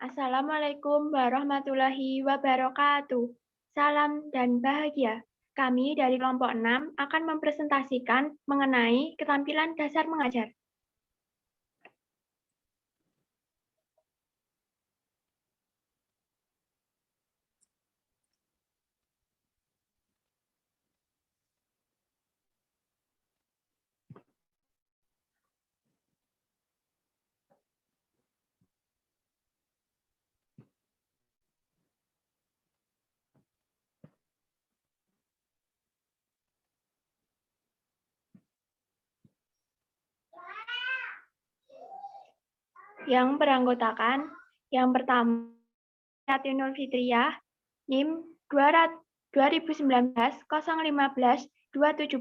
Assalamualaikum warahmatullahi wabarakatuh. Salam dan bahagia. Kami dari kelompok 6 akan mempresentasikan mengenai keterampilan dasar mengajar. Yang beranggotakan, yang pertama, Yatinul Fitriyah, NIM 2019-015-270.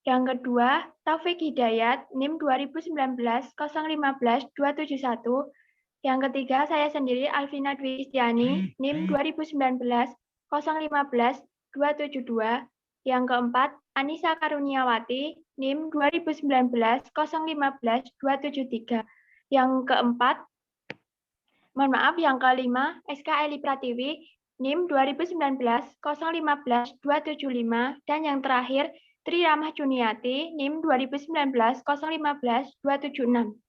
Yang kedua, Taufik Hidayat, NIM 2019-015-271. Yang ketiga, saya sendiri Alvina Dwi Istiani, NIM 2019-015-272. Yang keempat, Anissa Karuniawati, NIM 2019-015-273. Yang keempat, yang kelima, SK Eli Pratiwi, NIM 2019-015-275. Dan yang terakhir, Tri Ramah Juniati, NIM 2019-015-276.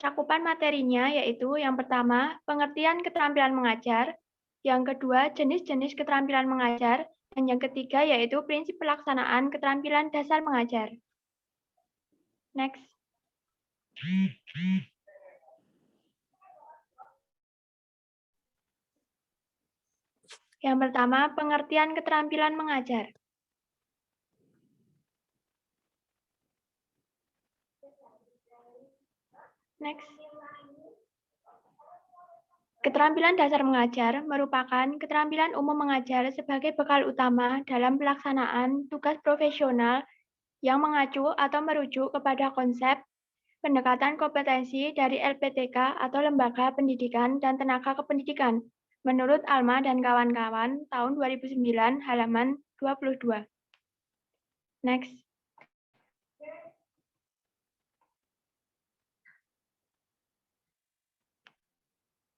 Cakupan materinya yaitu yang pertama, pengertian keterampilan mengajar, yang kedua, jenis-jenis keterampilan mengajar, dan yang ketiga yaitu prinsip pelaksanaan keterampilan dasar mengajar. Next. Yang pertama, pengertian keterampilan mengajar. Next. Keterampilan dasar mengajar merupakan keterampilan umum mengajar sebagai bekal utama dalam pelaksanaan tugas profesional yang mengacu atau merujuk kepada konsep pendekatan kompetensi dari LPTK atau Lembaga Pendidikan dan Tenaga Kependidikan menurut Alma dan kawan-kawan tahun 2009 halaman 22. Next.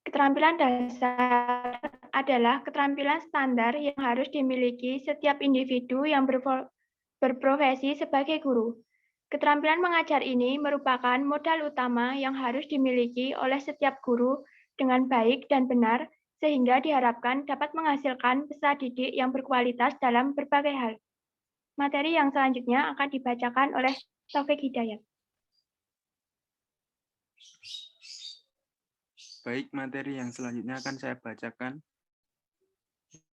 Keterampilan dasar adalah keterampilan standar yang harus dimiliki setiap individu yang berprofesi sebagai guru. Keterampilan mengajar ini merupakan modal utama yang harus dimiliki oleh setiap guru dengan baik dan benar, sehingga diharapkan dapat menghasilkan peserta didik yang berkualitas dalam berbagai hal. Materi yang selanjutnya akan dibacakan oleh Taufik Hidayat. Baik, materi yang selanjutnya akan saya bacakan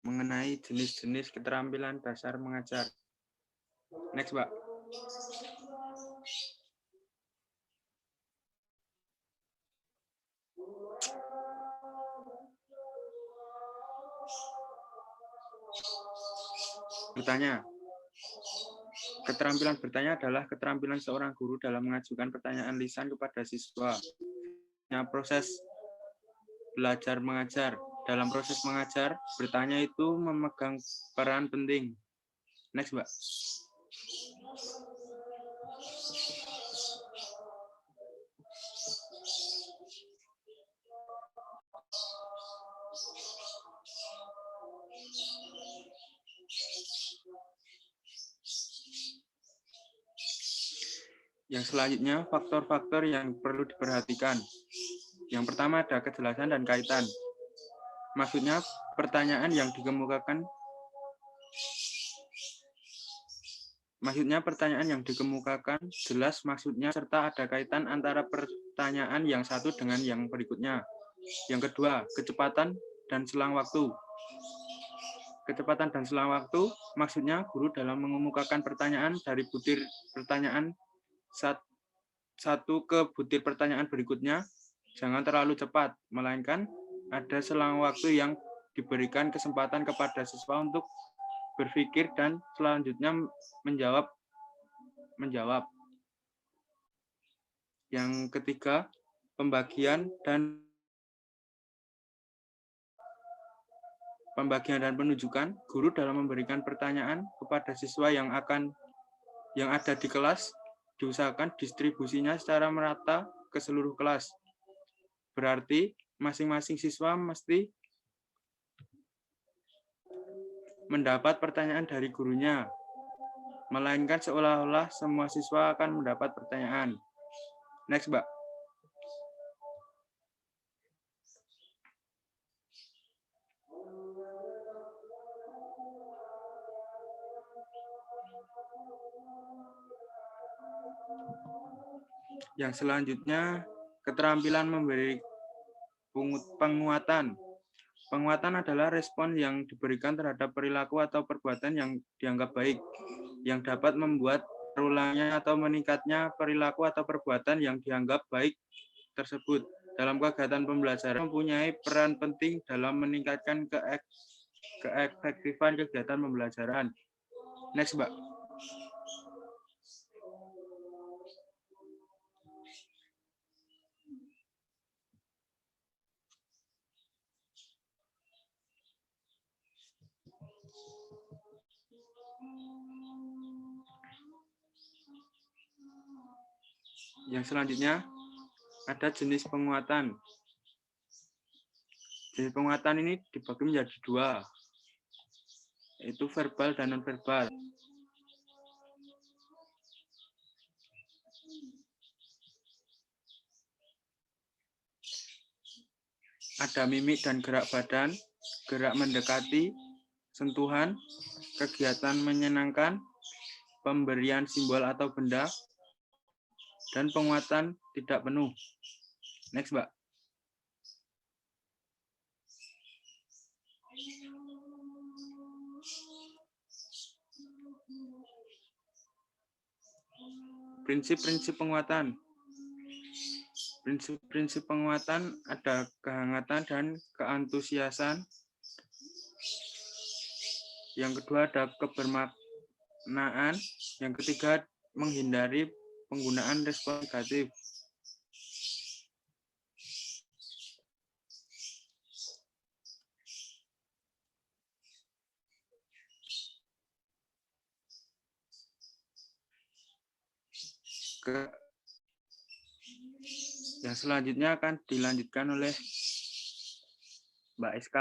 mengenai jenis-jenis keterampilan dasar mengajar. Next, Pak. Bertanya. Keterampilan bertanya adalah keterampilan seorang guru dalam mengajukan pertanyaan lisan kepada siswa. Proses belajar mengajar. Dalam proses mengajar, bertanya itu memegang peran penting. Next, Mbak. Yang selanjutnya, faktor-faktor yang perlu diperhatikan. Yang pertama ada kejelasan dan kaitan. Maksudnya, pertanyaan yang dikemukakan Maksudnya pertanyaan yang dikemukakan jelas maksudnya serta ada kaitan antara pertanyaan yang satu dengan yang berikutnya. Yang kedua, kecepatan dan selang waktu. Kecepatan dan selang waktu maksudnya guru dalam mengemukakan pertanyaan dari butir pertanyaan satu ke butir pertanyaan berikutnya jangan terlalu cepat, melainkan ada selang waktu yang diberikan kesempatan kepada siswa untuk berpikir dan selanjutnya menjawab. Yang ketiga, pembagian dan penunjukan. Guru dalam memberikan pertanyaan kepada siswa yang ada di kelas diusahakan distribusinya secara merata ke seluruh kelas. Berarti masing-masing siswa mesti mendapat pertanyaan dari gurunya, melainkan seolah-olah semua siswa akan mendapat pertanyaan. Next, Mbak. Yang selanjutnya, keterampilan memberi penguatan. Penguatan adalah respon yang diberikan terhadap perilaku atau perbuatan yang dianggap baik, yang dapat membuat terulangnya atau meningkatnya perilaku atau perbuatan yang dianggap baik tersebut. Dalam kegiatan pembelajaran mempunyai peran penting dalam meningkatkan keefektifan kegiatan pembelajaran. Next, Mbak. Yang selanjutnya ada jenis penguatan. Jenis penguatan ini dibagi menjadi dua, yaitu verbal dan non-verbal. Ada mimik dan gerak badan, gerak mendekati, sentuhan, kegiatan menyenangkan, pemberian simbol atau benda, dan penguatan tidak penuh. Next, Mbak. Prinsip-prinsip penguatan. Prinsip-prinsip penguatan ada kehangatan dan keantusiasan. Yang kedua ada kebermaknaan. Yang ketiga menghindari penggunaan respon negatif. Yang selanjutnya akan dilanjutkan oleh Mbak SK.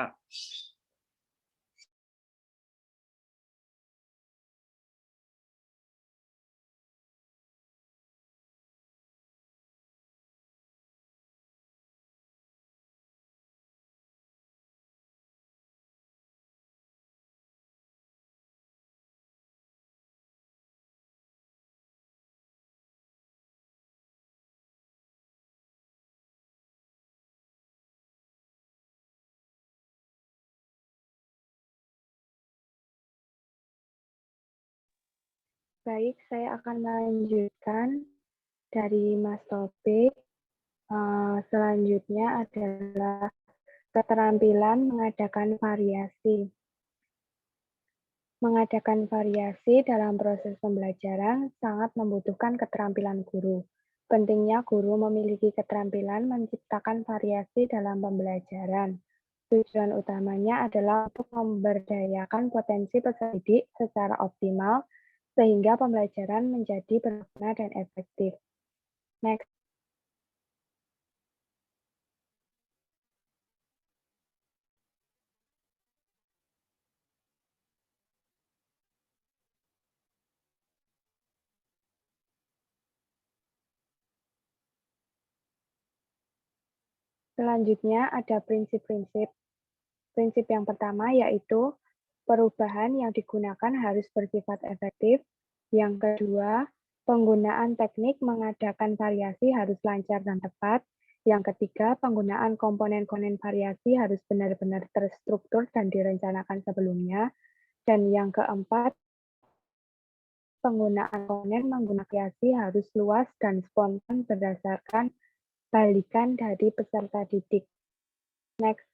Baik, saya akan melanjutkan dari Mas Topik. Selanjutnya adalah keterampilan mengadakan variasi. Mengadakan variasi dalam proses pembelajaran sangat membutuhkan keterampilan guru. Pentingnya guru memiliki keterampilan menciptakan variasi dalam pembelajaran. Tujuan utamanya adalah untuk memberdayakan potensi peserta didik secara optimal sehingga pembelajaran menjadi berguna dan efektif. Next. Selanjutnya ada prinsip-prinsip. Prinsip yang pertama yaitu perubahan yang digunakan harus bersifat efektif, Yang kedua, penggunaan teknik mengadakan variasi harus lancar dan tepat. Yang ketiga, penggunaan komponen-komponen variasi harus benar-benar terstruktur dan direncanakan sebelumnya. Dan yang keempat, penggunaan komponen menggunakan variasi harus luas dan spontan berdasarkan balikan dari peserta didik. Next.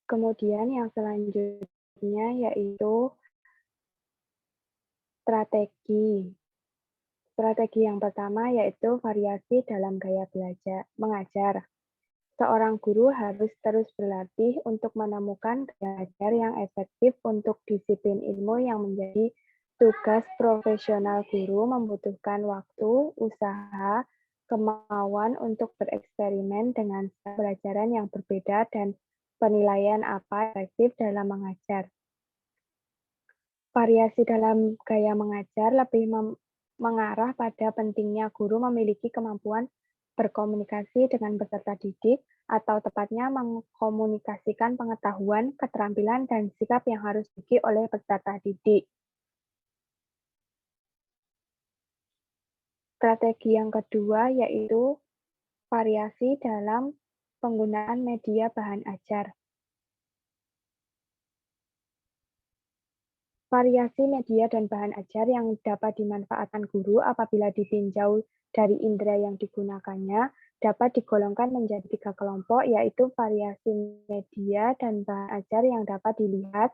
Kemudian yang selanjutnya yaitu strategi. Strategi yang pertama yaitu variasi dalam gaya belajar mengajar. Seorang guru harus terus berlatih untuk menemukan gaya ajar yang efektif untuk disiplin ilmu yang menjadi tugas profesional guru membutuhkan waktu, usaha, kemauan untuk bereksperimen dengan pelajaran yang berbeda dan penilaian apa efektif dalam mengajar. Variasi dalam gaya mengajar lebih mengarah pada pentingnya guru memiliki kemampuan berkomunikasi dengan peserta didik, atau tepatnya mengkomunikasikan pengetahuan, keterampilan, dan sikap yang harus dimiliki oleh peserta didik. Strategi yang kedua yaitu variasi dalam penggunaan media bahan ajar. Variasi media dan bahan ajar yang dapat dimanfaatkan guru apabila ditinjau dari indera yang digunakannya dapat digolongkan menjadi 3 kelompok, yaitu variasi media dan bahan ajar yang dapat dilihat,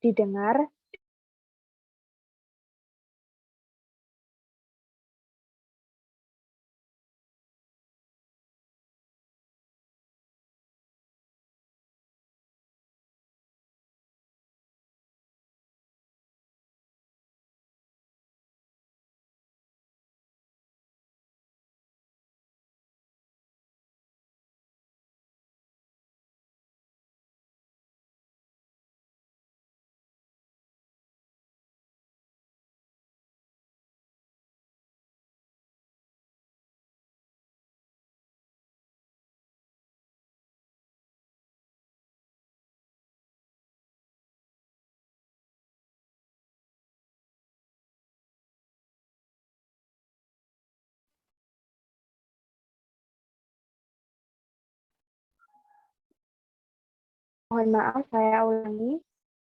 didengar, mohon maaf saya ulangi,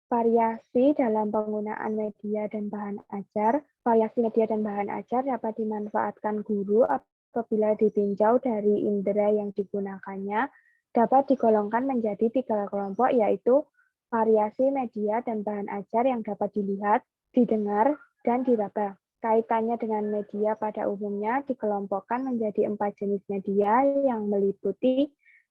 variasi dalam penggunaan media dan bahan ajar. Variasi media dan bahan ajar dapat dimanfaatkan guru apabila ditinjau dari indera yang digunakannya, dapat digolongkan menjadi 3 kelompok, yaitu variasi media dan bahan ajar yang dapat dilihat, didengar, dan diraba. Kaitannya dengan media pada umumnya dikelompokkan menjadi 4 jenis media yang meliputi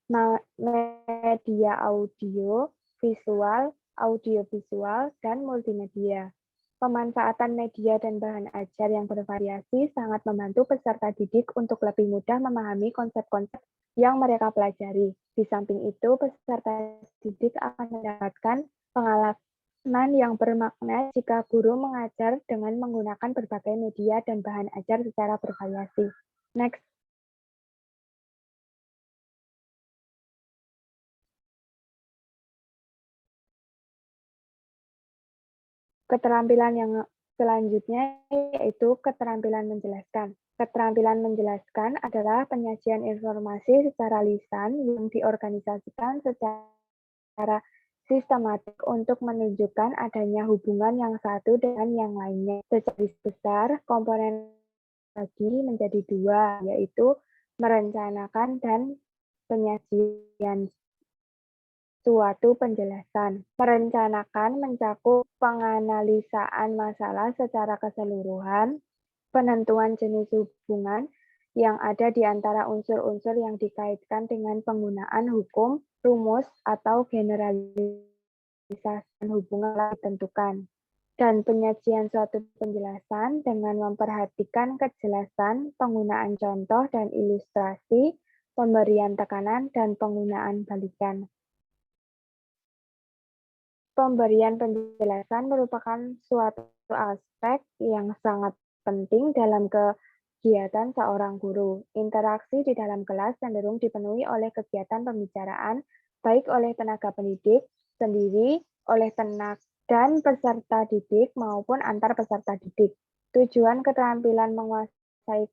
media audio, visual, audiovisual, dan multimedia. Pemanfaatan media dan bahan ajar yang bervariasi sangat membantu peserta didik untuk lebih mudah memahami konsep-konsep yang mereka pelajari. Di samping itu, peserta didik akan mendapatkan pengalaman yang bermakna jika guru mengajar dengan menggunakan berbagai media dan bahan ajar secara bervariasi. Next. Keterampilan yang selanjutnya yaitu keterampilan menjelaskan. Keterampilan menjelaskan adalah penyajian informasi secara lisan yang diorganisasikan secara sistematik untuk menunjukkan adanya hubungan yang satu dengan yang lainnya. Secara besar, komponen bagi menjadi 2, yaitu merencanakan dan penyajian suatu penjelasan. Merencanakan mencakup penganalisaan masalah secara keseluruhan, penentuan jenis hubungan, yang ada di antara unsur-unsur yang dikaitkan dengan penggunaan hukum, rumus, atau generalisasi hubungan yang ditentukan. Dan penyajian suatu penjelasan dengan memperhatikan kejelasan, penggunaan contoh dan ilustrasi, pemberian tekanan, dan penggunaan balikan. Pemberian penjelasan merupakan suatu aspek yang sangat penting dalam kegiatan seorang guru. Interaksi di dalam kelas cenderung dipenuhi oleh kegiatan pembicaraan, baik oleh tenaga pendidik sendiri, oleh tenaga dan peserta didik maupun antar peserta didik. Tujuan keterampilan menguasai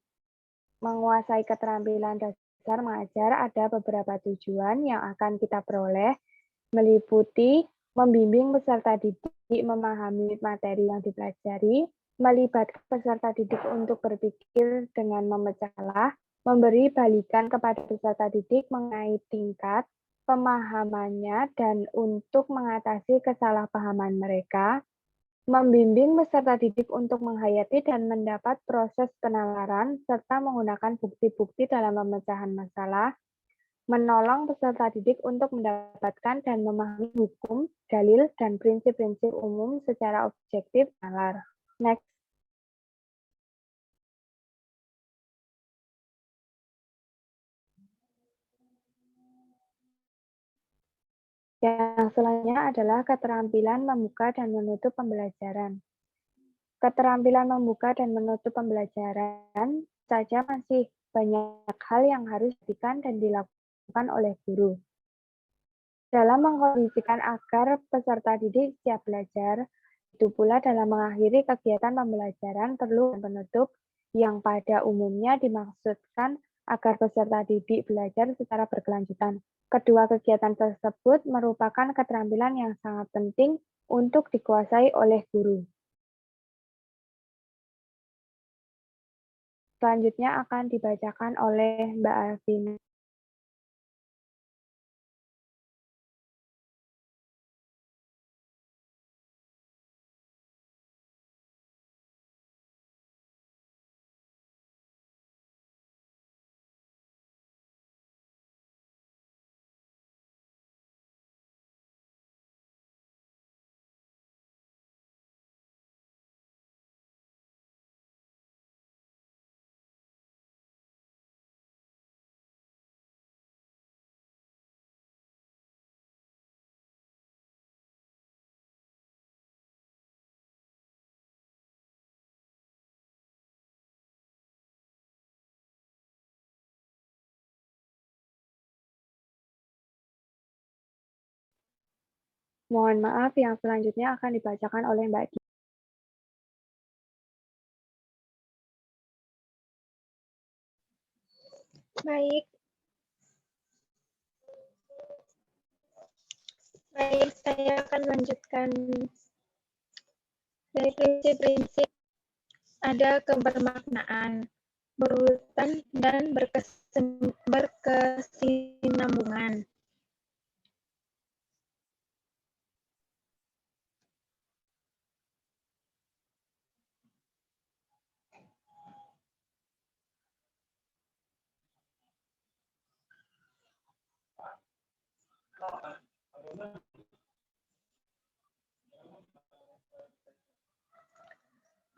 keterampilan dasar mengajar ada beberapa tujuan yang akan kita peroleh, meliputi membimbing peserta didik memahami materi yang dipelajari, melibatkan peserta didik untuk berpikir dengan memecah masalah, memberi balikan kepada peserta didik mengenai tingkat pemahamannya dan untuk mengatasi kesalahpahaman mereka, membimbing peserta didik untuk menghayati dan mendapat proses penalaran, serta menggunakan bukti-bukti dalam pemecahan masalah, menolong peserta didik untuk mendapatkan dan memahami hukum, dalil, dan prinsip-prinsip umum secara objektif nalar. Next. Yang selanjutnya adalah keterampilan membuka dan menutup pembelajaran. Keterampilan membuka dan menutup pembelajaran saja masih banyak hal yang harus dilakukan dan dilakukan oleh guru. Dalam mengkondisikan agar peserta didik siap belajar, itu pula dalam mengakhiri kegiatan pembelajaran perlu penutup yang pada umumnya dimaksudkan agar peserta didik belajar secara berkelanjutan. Kedua kegiatan tersebut merupakan keterampilan yang sangat penting untuk dikuasai oleh guru. Selanjutnya akan dibacakan oleh Mbak Alvina. Mohon maaf, yang selanjutnya akan dibacakan oleh Mbak Di. Baik. Baik, saya akan lanjutkan dari prinsip-prinsip ada kebermaknaan, berurutan, dan berkesinambungan.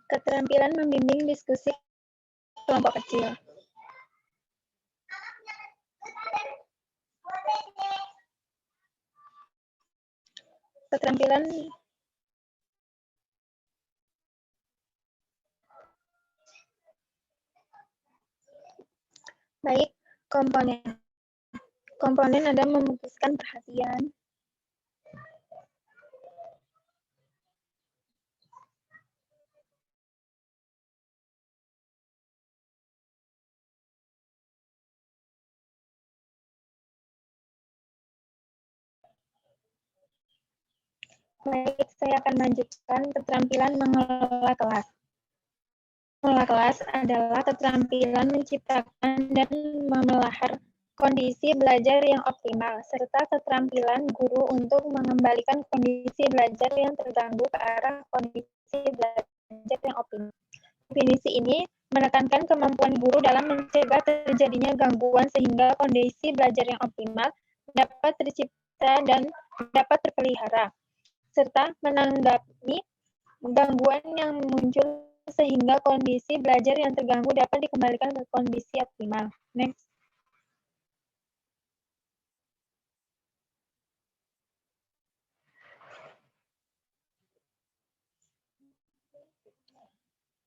Keterampilan membimbing diskusi kelompok kecil. Keterampilan baik, komponen ada memutuskan perhatian, baik, saya akan lanjutkan keterampilan mengelola kelas. Mengelola kelas adalah keterampilan menciptakan dan memelihara kondisi belajar yang optimal, serta keterampilan guru untuk mengembalikan kondisi belajar yang terganggu ke arah kondisi belajar yang optimal. Definisi ini menekankan kemampuan guru dalam mencegah terjadinya gangguan sehingga kondisi belajar yang optimal dapat tercipta dan dapat terpelihara, serta menanggapi gangguan yang muncul sehingga kondisi belajar yang terganggu dapat dikembalikan ke kondisi optimal. Next.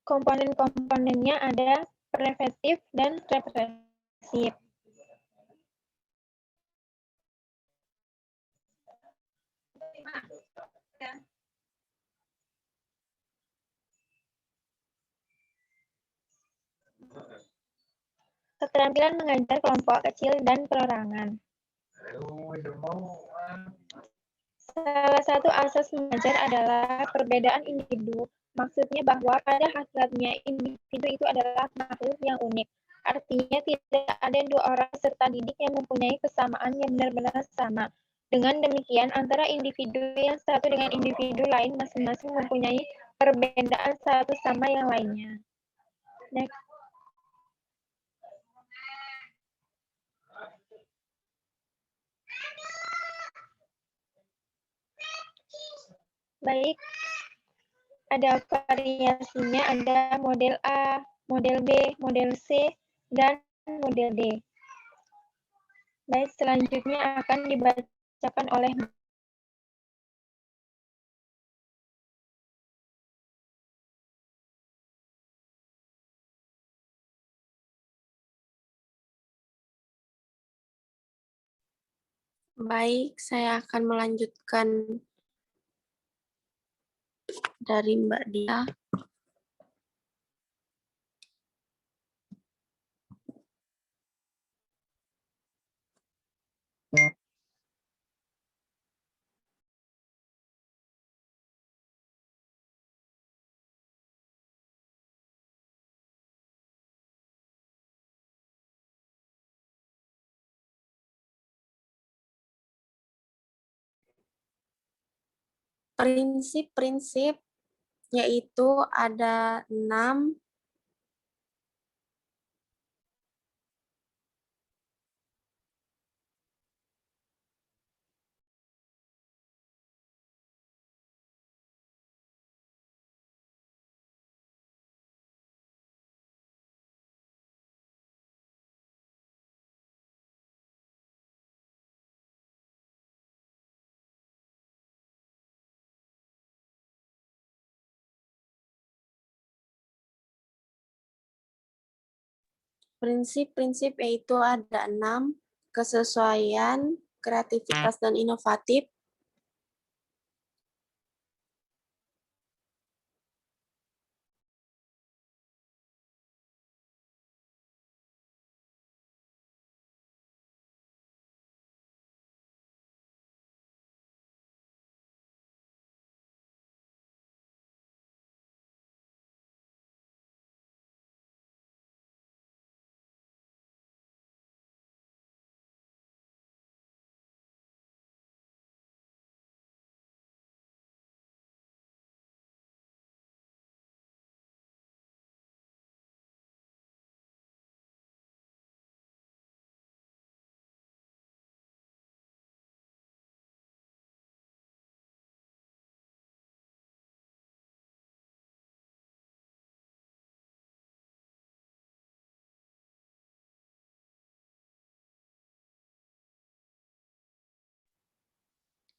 Komponen-komponennya ada preventif dan represif. Keterampilan mengajar kelompok kecil dan perorangan. Salah satu asas mengajar adalah perbedaan individu. Maksudnya bahwa pada hakikatnya individu itu adalah makhluk yang unik. Artinya tidak ada dua orang peserta didik yang mempunyai kesamaan yang benar-benar sama. Dengan demikian, antara individu yang satu dengan individu lain masing-masing mempunyai perbedaan satu sama yang lainnya. Next. Baik, ada variasinya, ada model A, model B, model C, dan model D. Baik, selanjutnya akan dibacakan oleh Baik, saya akan melanjutkan dari Mbak Dia. Prinsip-prinsip yaitu ada 6. Prinsip-prinsip yaitu ada 6, kesesuaian, kreativitas dan inovatif,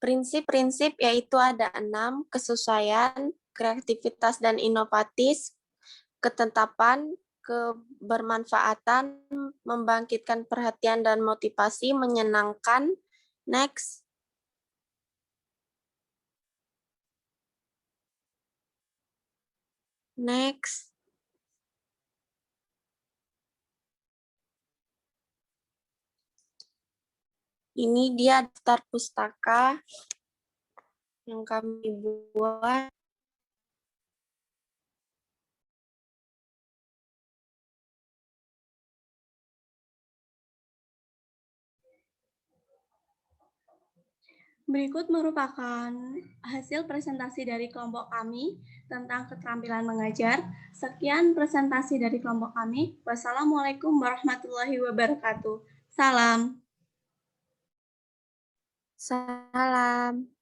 prinsip-prinsip yaitu ada 6, kesesuaian, kreativitas dan inovatif, ketetapan, kebermanfaatan, membangkitkan perhatian dan motivasi, menyenangkan. Next. Next. Ini dia daftar pustaka yang kami buat. Berikut merupakan hasil presentasi dari kelompok kami tentang keterampilan mengajar. Sekian presentasi dari kelompok kami. Wassalamualaikum warahmatullahi wabarakatuh. Salam. Salam.